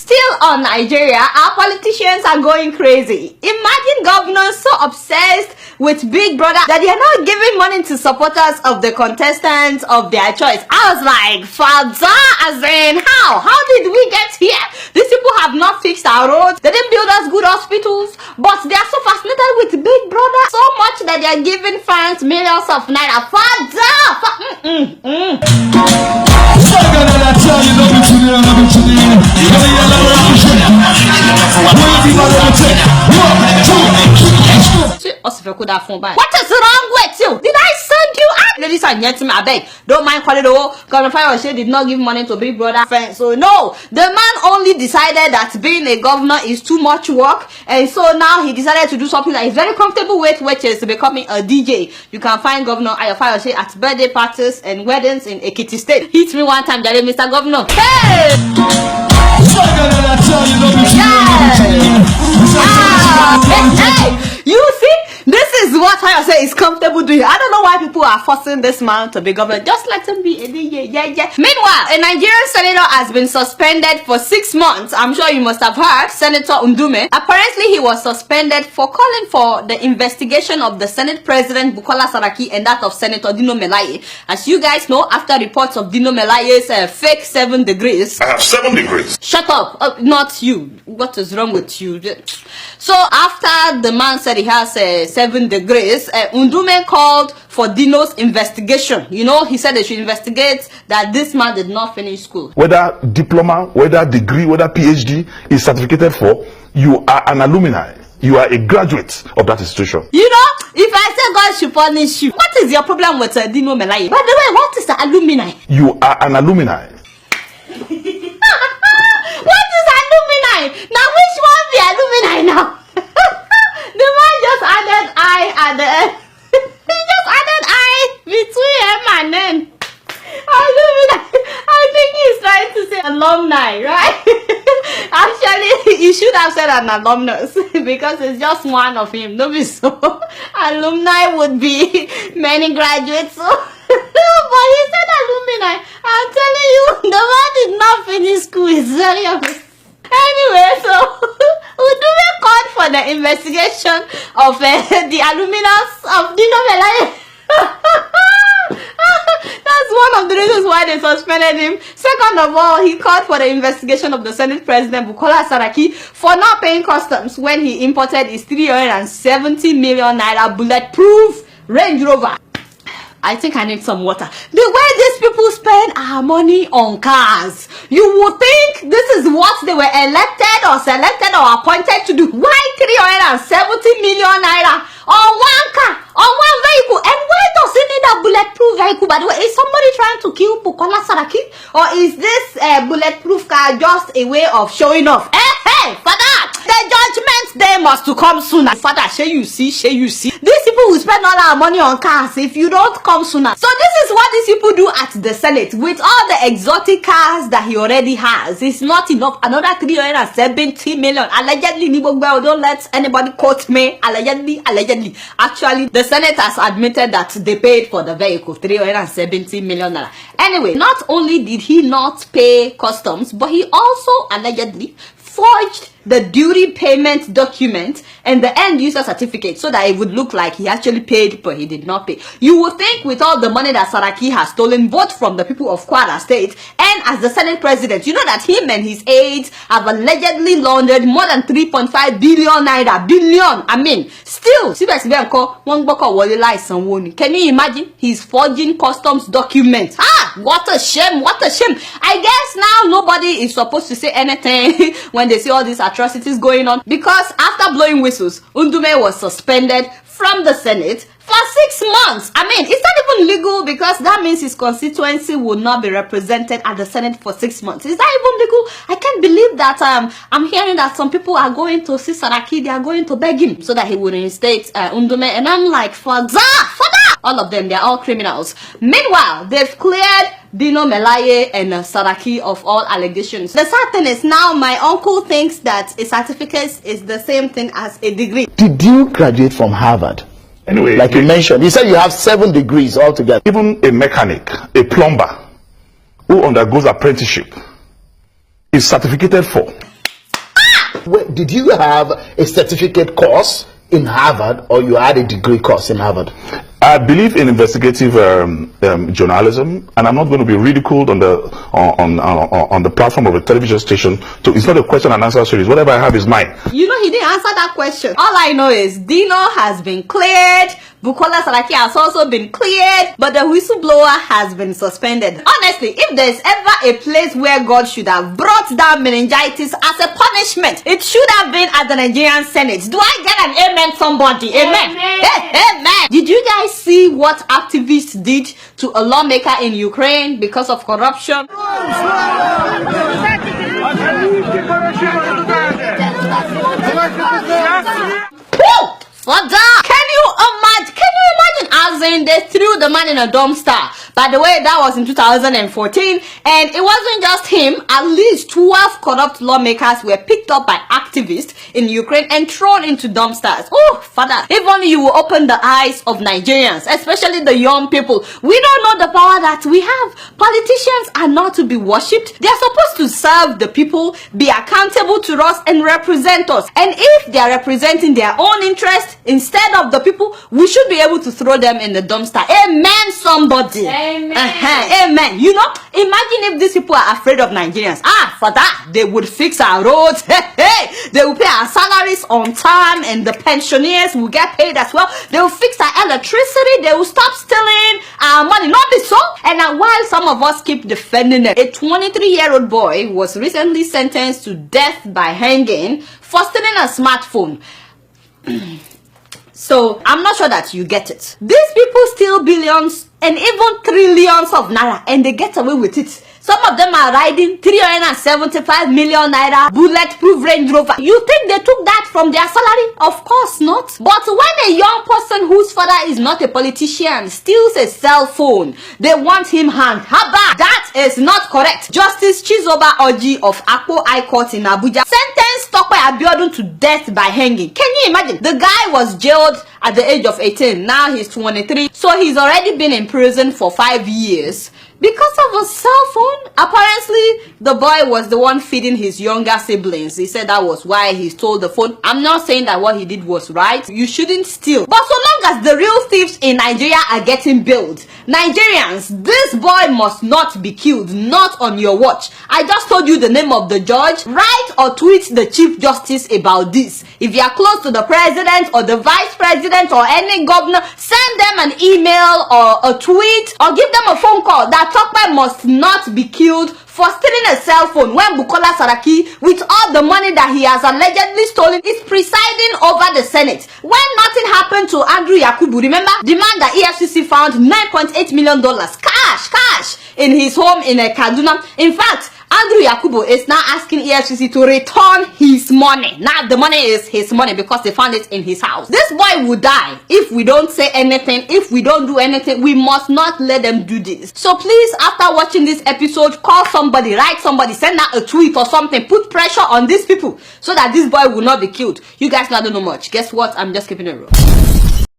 Still on Nigeria, our politicians are going crazy. Imagine governors so obsessed with Big Brother that they are not giving money to supporters of the contestants of their choice. I was like, Father, as in, how? How did we get here? These people have not fixed our roads. They didn't build us good hospitals. But they are so fascinated with Big Brother so much that they are giving fans millions of naira. Father! What is wrong with you? Did I send you out? Ladies and gentlemen, I beg, don't mind calling the whole Governor Fayose did not give money to Big Brother fans. So no, the man only decided that being a governor is too much work, and so now he decided to do something that he's very comfortable with, which is becoming a DJ. You can find Governor Fayose at birthday parties and weddings in Ekiti State. Hit me one time, daddy, Mr. Governor. Hey! Hey, you see, this is what Fayose is comfortable doing. I don't know why people are forcing this man to be governor. Just let him be a DJ. Yeah. Meanwhile, a Nigerian senator has been suspended for 6 months. I'm sure you must have heard. Senator Ndume. Apparently, he was suspended for calling for the investigation of the Senate President Bukola Saraki and that of Senator Dino Melaye. As you guys know, after reports of Dino Melaye's fake 7 degrees. I have 7 degrees. Shut up. Not you. What is wrong with you? So after the man said he has 7 degrees, Ndume called for Dino's investigation. You know, he said they should investigate that this man did not finish school. Whether diploma, whether degree, whether PhD is certificated for, you are an alumni. You are a graduate of that institution. You know, if I say God should punish you, what is your problem with Dino Melaye? By the way, what is the alumni? You are an alumni. What is alumni? Now which one be alumni now? The man just added I at the end. He just added I between him and then alumni. I think he's trying to say alumni, right? Actually, he should have said an alumnus because it's just one of him. No be so. Alumni would be many graduates. So. But he said alumni. I'm telling you, the man did not finish school. It's very obvious. Anyway, so Ndume called for the investigation of the alumnus of Dino Melaye. That's one of the reasons why they suspended him. Second of all, he called for the investigation of the Senate President Bukola Saraki for not paying customs when he imported his 370 million naira bulletproof Range Rover. I think I need some water. The way these people spend our money on cars, you would think this is what they were elected or selected or appointed to do. Why 370 million naira on one car, on one vehicle? And why does it need a bulletproof vehicle? By the way, is somebody trying to kill Bukola Saraki? Or is this bulletproof car just a way of showing off? Hey, Father, the judgment day must to come sooner. Father, shall you see? These people will spend all our money on cars if you don't come sooner. So this is what these people do at the Senate with all the exotic cars that he already has. It's not enough. Another 370 million. Allegedly, don't let anybody quote me. Allegedly. Actually, the Senate has admitted that they paid for the vehicle 370 million. Anyway, not only did he not pay customs, but he also allegedly forged the duty payment document and the end user certificate so that it would look like he actually paid, but he did not pay. You would think with all the money that Saraki has stolen, both from the people of Kwara State and as the Senate President, you know that him and his aides have allegedly laundered more than 3.5 billion naira. I mean, still, can you imagine? He's forging customs documents. What a shame, I guess now nobody is supposed to say anything when they see all these atrocities going on, because after blowing whistles, Ndume was suspended from the Senate for 6 months. I mean, it's not even legal because that means his constituency will not be represented at the Senate for 6 months. Is that even legal? I can't believe that I'm hearing that some people are going to see Saraki, they are going to beg him so that he would reinstate Ndume, and I'm like, for that! All of them, they're all criminals. Meanwhile, they've cleared Dino Melaye and Saraki of all allegations. The sad thing is now my uncle thinks that a certificate is the same thing as a degree. Did you graduate from Harvard? Anyway, like you mentioned, you said you have 7 degrees altogether. Even a mechanic, a plumber who undergoes apprenticeship is certificated for. Did you have a certificate course in Harvard, or you had a degree course in Harvard? I believe in investigative journalism, and I'm not going to be ridiculed on the platform of a television station. So it's not a question and answer series. Whatever I have is mine. You know, he didn't answer that question. All I know is Dino has been cleared, Bukola Saraki has also been cleared, but the whistleblower has been suspended. Honestly, if there's ever a place where God should have brought down meningitis as a punishment, it should have been at the Nigerian Senate. Do I get an amen, somebody? Amen. Amen. Did you guys see what activists did to a lawmaker in Ukraine because of corruption? For that, can you imagine as in they threw the man in a dumpster? By the way, that was in 2014, and it wasn't just him. At least 12 corrupt lawmakers were picked up by activists in Ukraine and thrown into dumpsters. Oh, Father, if only you will open the eyes of Nigerians, especially the young people. We don't know the power that we have. Politicians are not to be worshipped. They are supposed to serve the people, be accountable to us, and represent us. And if they are representing their own interest instead of the people, we should be able to throw them in the dumpster. Amen, somebody. Amen. Amen. You know, imagine if these people are afraid of Nigerians. For that, they would fix our roads. They will pay our salaries on time, and the pensioners will get paid as well. They will fix our electricity. They will stop stealing our money. Not be so. And now, while some of us keep defending it, a 23-year-old boy was recently sentenced to death by hanging for stealing a smartphone. So, I'm not sure that you get it. These people steal billions and even trillions of naira, and they get away with it. Some of them are riding 375 million naira bulletproof Range Rover. You think they took that from their salary? Of course not. But when a young person whose father is not a politician steals a cell phone, they want him hanged. Haba! That is not correct. Justice Chizoba Oji of Akpo High Court in Abuja sentenced Tope Abiodun to death by hanging. Can you imagine? The guy was jailed at the age of 18. Now he's 23. So he's already been in prison for 5 years. Because of a cell phone. Apparently, the boy was the one feeding his younger siblings. He said that was why he stole the phone. I'm not saying that what he did was right. You shouldn't steal. But so long as the real thieves in Nigeria are getting billed, Nigerians, this boy must not be killed. Not on your watch. I just told you the name of the judge. Write or tweet the Chief Justice about this. If you are close to the president or the vice president or any governor, send them an email or a tweet or give them a phone call that Tope must not be killed for stealing a cell phone when Bukola Saraki, with all the money that he has allegedly stolen, is presiding over the Senate. When nothing happened to Andrew Yakubu, remember? The man that EFCC found $9.8 million cash in his home in Kaduna. In fact, Andrew Yakubu is now asking EFCC to return his money. Now the money is his money because they found it in his house. This boy will die if we don't say anything, if we don't do anything. We must not let them do this. So please, after watching this episode, call somebody, write somebody, send out a tweet or something, put pressure on these people so that this boy will not be killed. You guys not know much. Guess what? I'm just keeping it real.